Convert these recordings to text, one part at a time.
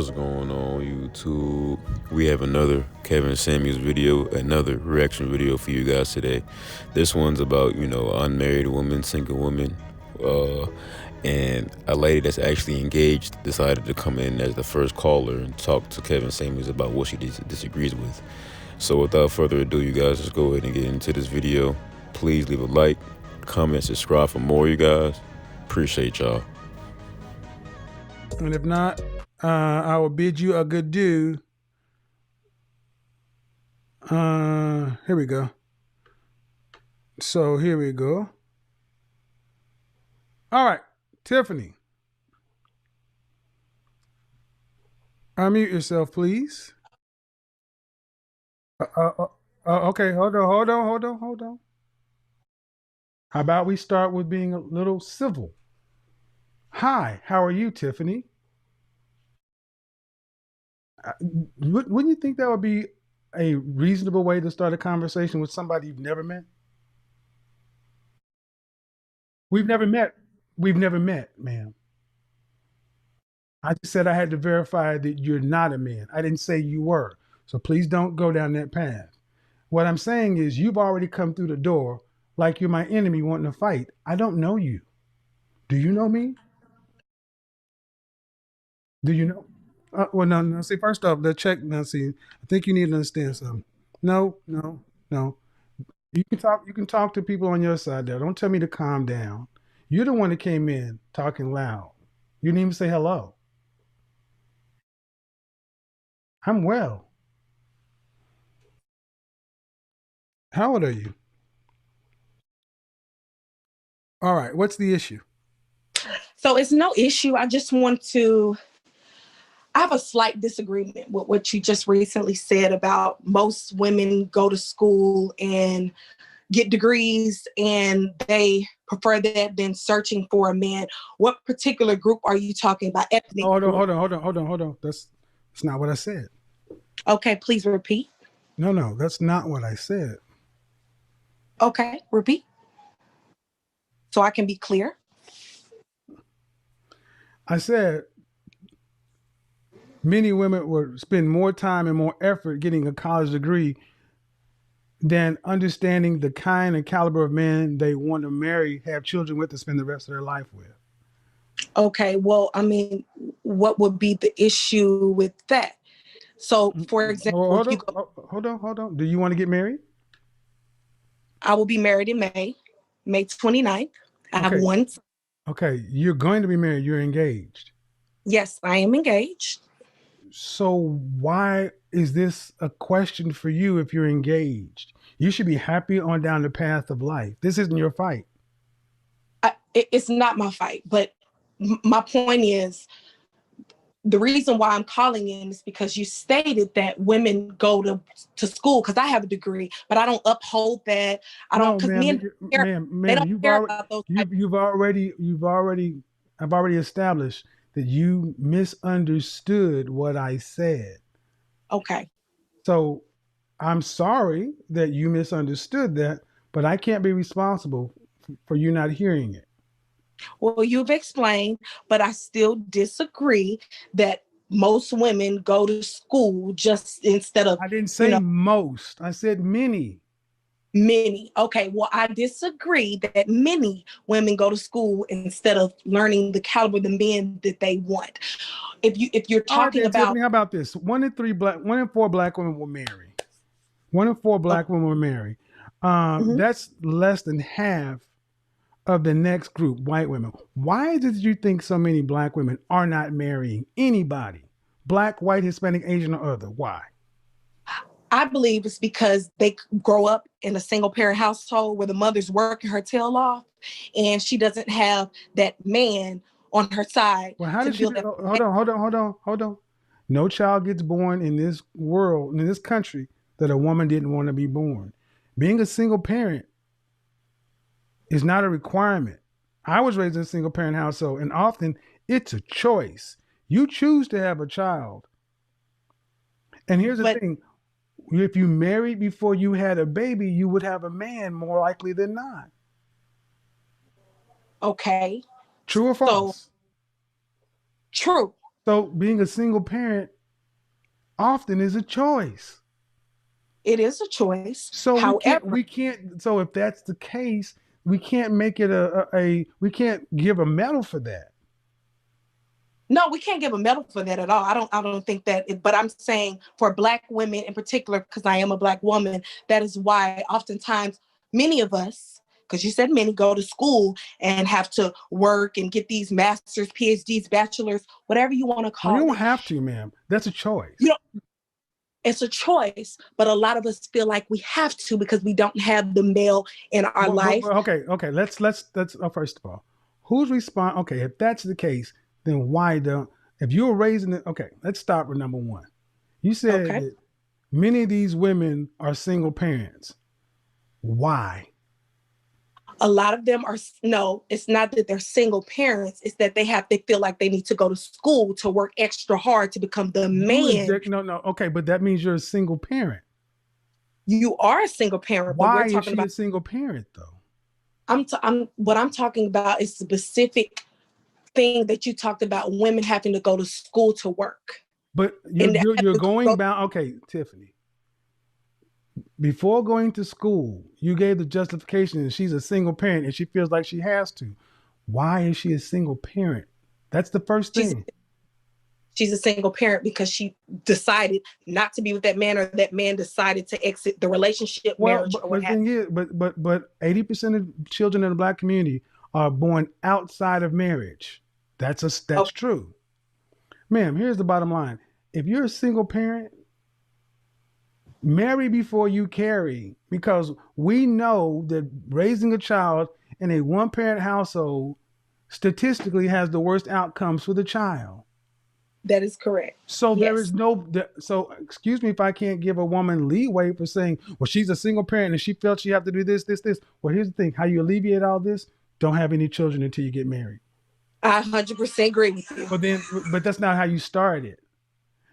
What's going on, YouTube? We have another Kevin Samuels video, another reaction video for you guys today. This one's about, unmarried women, single women, uh, and a lady that's actually engaged decided to come in as the first caller and talk to Kevin Samuels about what she disagrees with. So without further ado, you guys, just go ahead and get into this video. Please leave a like, comment, subscribe for more, you guys. Appreciate y'all. And if not, I will bid you a good do. Here we go. So here we go. All right, Tiffany. Unmute yourself, please. Okay, hold on. How about we start with being a little civil? Hi, how are you, Tiffany? Wouldn't you think that would be a reasonable way to start a conversation with somebody you've never met? We've never met. We've never met, ma'am. I just said I had to verify that you're not a man. I didn't say you were. So please don't go down that path. What I'm saying is you've already come through the door like you're my enemy wanting to fight. I don't know you. Do you know me? Do you know? Well, no. See, first off, let's check. Now, see, I think you need to understand something. No. You can talk. You can talk to people on your side there. Don't tell me to calm down. You're the one that came in talking loud. You didn't even say hello. I'm well. How old are you? All right. What's the issue? So it's no issue. I just want to. I have a slight disagreement with what you just recently said about most women go to school and get degrees and they prefer that than searching for a man. What particular group are you talking about? Ethnic Hold group? on. That's not what I said. Okay, please repeat. No, that's not what I said. Okay, repeat. So I can be clear. I said many women would spend more time and more effort getting a college degree than understanding the kind and caliber of men they want to marry, have children with, and spend the rest of their life with. Okay, well, I mean, what would be the issue with that? So, for example, hold on. Do you want to get married? I will be married in May 29th. I have one son. Okay, you're going to be married. You're engaged. Yes, I am engaged. So why is this a question for you if you're engaged? You should be happy on down the path of life. This isn't your fight. It's not my fight, but my point is, the reason why I'm calling in is because you stated that women go to school, because I have a degree, but I don't uphold that. I don't, because I've already established that you misunderstood what I said. Okay. So I'm sorry that you misunderstood that, but I can't be responsible for you not hearing it. Well, you've explained, but I still disagree that most women go to school just instead of. I didn't say most. I said many. Many. Okay. Well, I disagree that many women go to school instead of learning the caliber of the men that they want. If you're talking about, Tiffany, how about this? 1 in 4 black women will marry. 1 in 4 black women will marry. That's less than half of the next group, white women. Why did you think so many black women are not marrying anybody? Black, white, Hispanic, Asian, or other? Why? I believe it's because they grow up in a single parent household where the mother's working her tail off and she doesn't have that man on her side. Well, how did she? Hold on. No child gets born in this world, in this country, that a woman didn't want to be born. Being a single parent is not a requirement. I was raised in a single parent household, and often it's a choice. You choose to have a child. And here's the thing. If you married before you had a baby, you would have a man more likely than not. Okay. True or false? True. So being a single parent often is a choice. It is a choice. So However, we can't. So if that's the case, we can't make it we can't give a medal for that. no, we can't give a medal for that at all. I don't think that, but I'm saying for Black women in particular, because I am a Black woman, that is why oftentimes many of us, because you said many, go to school and have to work and get these masters, PhDs, bachelors, whatever you want to No, you call don't it. have to, ma'am. That's a choice. You know, it's a choice, but a lot of us feel like we have to because we don't have the male in our life. Okay. Let's first of all, who's respond? Okay, if that's the case, then why don't? If you were raising it, okay, let's start with number one. You said Okay. that many of these women are single parents. Why? A lot of them are, no, it's not that they're single parents, it's that they feel like they need to go to school to work extra hard to become the man. No. Okay, but that means you're a single parent. You are a single parent, but we're Why is talking she about, a single parent though? I'm what I'm talking about is specific thing that you talked about, women having to go to school to work. But And you're going bound. Okay, Tiffany. Before going to school, you gave the justification that she's a single parent and she feels like she has to. Why is she a single parent? That's the first she's thing. she's a single parent because she decided not to be with that man, or that man decided to exit the relationship, Well, marriage, or what but the have thing you. is, 80% of children in the Black community are born outside of marriage. That's Okay. true, ma'am. Here's the bottom line: if you're a single parent, marry before you carry, because we know that raising a child in a one-parent household statistically has the worst outcomes for the child. That is correct. So there is Yes. no. So excuse me if I can't give a woman leeway for saying, well, she's a single parent and she felt she have to do this. Well, here's the thing: how you alleviate all this? Don't have any children until you get married. I 100% agree with you. But that's not how you started.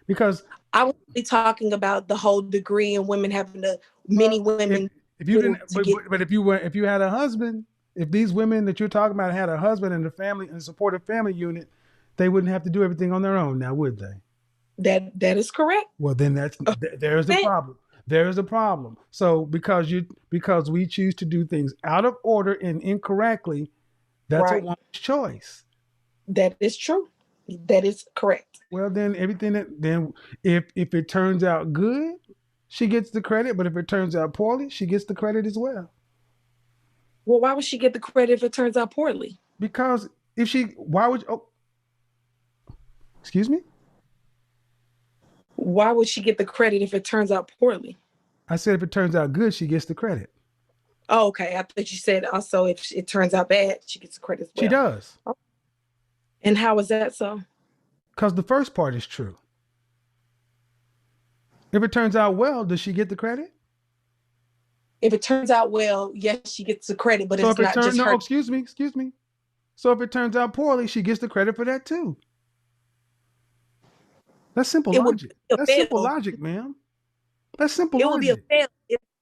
Because I was really talking about the whole degree and women having to, well, many women if you didn't, to get. but if you had a husband, if these women that you're talking about had a husband and a family and a supportive family unit, they wouldn't have to do everything on their own now, would they? That is correct. Well, then there's the problem. There's a problem. So because we choose to do things out of order and incorrectly, that's a Right. woman's choice. That is true. That is correct. Well, then if it turns out good, she gets the credit. But if it turns out poorly, she gets the credit as well. Well, why would she get the credit if it turns out poorly? Because if she, why would? Oh, excuse me. Why would she get the credit if it turns out poorly? I said if it turns out good, she gets the credit. Oh, okay. I thought you said also if it turns out bad, she gets the credit as She well. does. And how is that so? Because the first part is true. If it turns out well, does she get the credit? If it turns out well, yes, she gets the credit, but So it's if it not turns just no, her. excuse me. So if it turns out poorly, she gets the credit for that too. That's simple It would logic. be a That's simple fail. logic, ma'am. That's simple It would be a logic. fail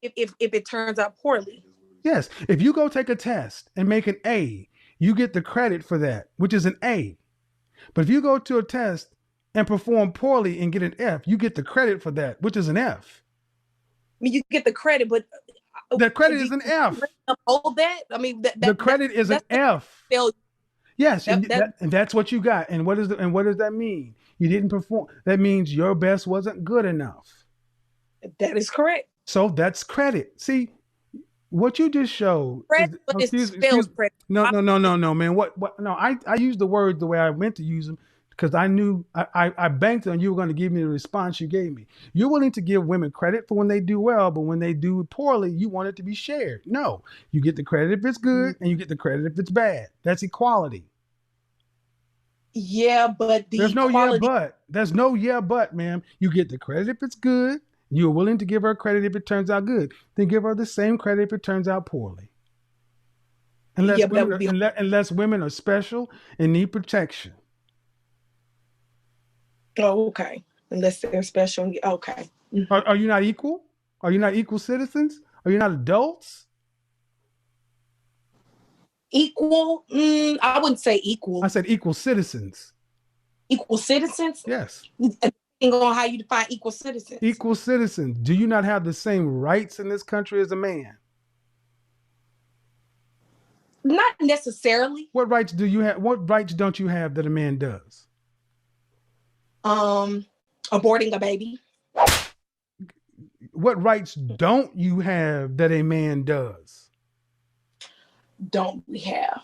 if it turns out poorly. Yes. If you go take a test and make an A, you get the credit for that, which is an A. But if you go to a test and perform poorly and get an F, you get the credit for that, which is an F. I mean, you get the credit, but The credit do is an you F. uphold that? I mean, The credit is an that's F. failure. Yes, That and that's what you got. And what does that mean? You didn't perform. That means your best wasn't good enough. that is correct. So that's credit. See, what you just showed is, Credit, but oh, it's failed credit. no, man. What? No, I used the words the way I meant to use them because I knew I banked on you were going to give me the response you gave me. You're willing to give women credit for when they do well, but when they do poorly, you want it to be shared. No, you get the credit if it's good, and you get the credit if it's bad. That's equality. Yeah, but the There's no yeah, equality. but. There's no yeah, but, ma'am. You get the credit if it's good. You're willing to give her credit if it turns out good. Then give her the same credit if it turns out poorly. Yeah, but that would be Unless women are special and need protection. okay. Unless they're special. Okay. Are you not equal? Are you not equal citizens? Are you not adults? Equal? I wouldn't say I equal. said equal citizens. Equal citizens? Yes. Depending on how you define equal citizens. Equal citizens. Do you not have the same rights in this country as a man? Not necessarily. What rights do you have? What rights don't you have that a man does? Aborting a baby. What rights don't you have that a man does? Don't we have?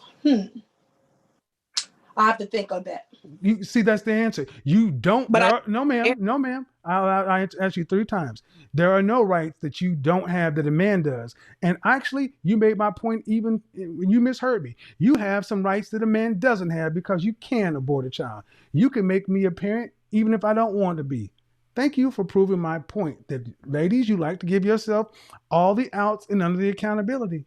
I have to think on that. You see, that's the answer. You don't. No, ma'am. No, ma'am. I asked you 3 times. There are no rights that you don't have that a man does. And actually, you made my point even when you misheard me. You have some rights that a man doesn't have because you can abort a child. You can make me a parent even if I don't want to be. Thank you for proving my point that, ladies, you like to give yourself all the outs and under the accountability.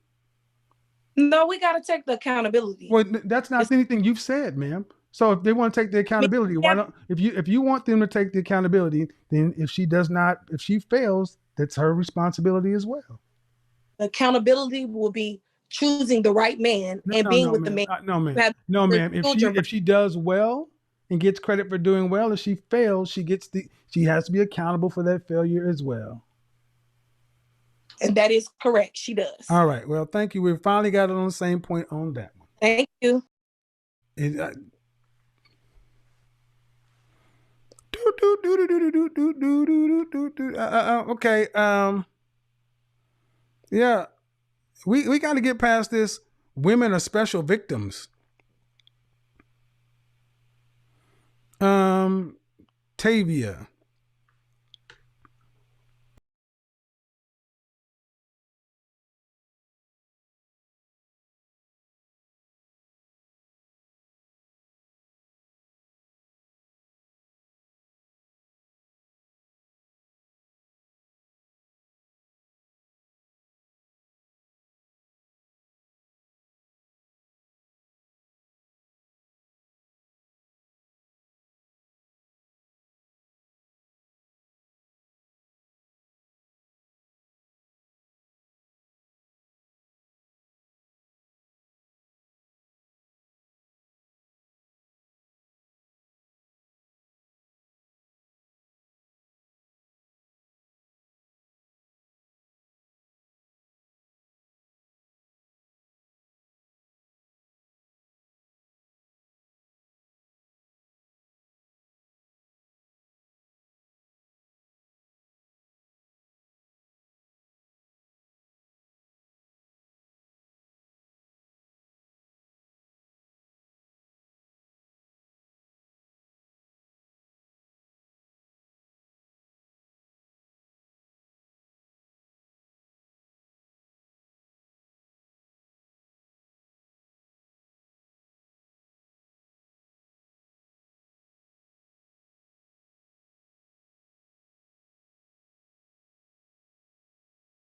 No, we got to take the accountability. Well, that's not anything you've said, ma'am. So if they want to take the accountability, why don't? If you want them to take the accountability, then if she fails, that's her responsibility as well. Accountability will be choosing the right man and being with the man. No, ma'am. If she does well and gets credit for doing well, if she fails, she has to be accountable for that failure as well. And that is correct. She does. All right. Well, thank you. We finally got it on the same point on that one. Thank you. Okay. Yeah. We got to get past this. Women are special victims. Tavia.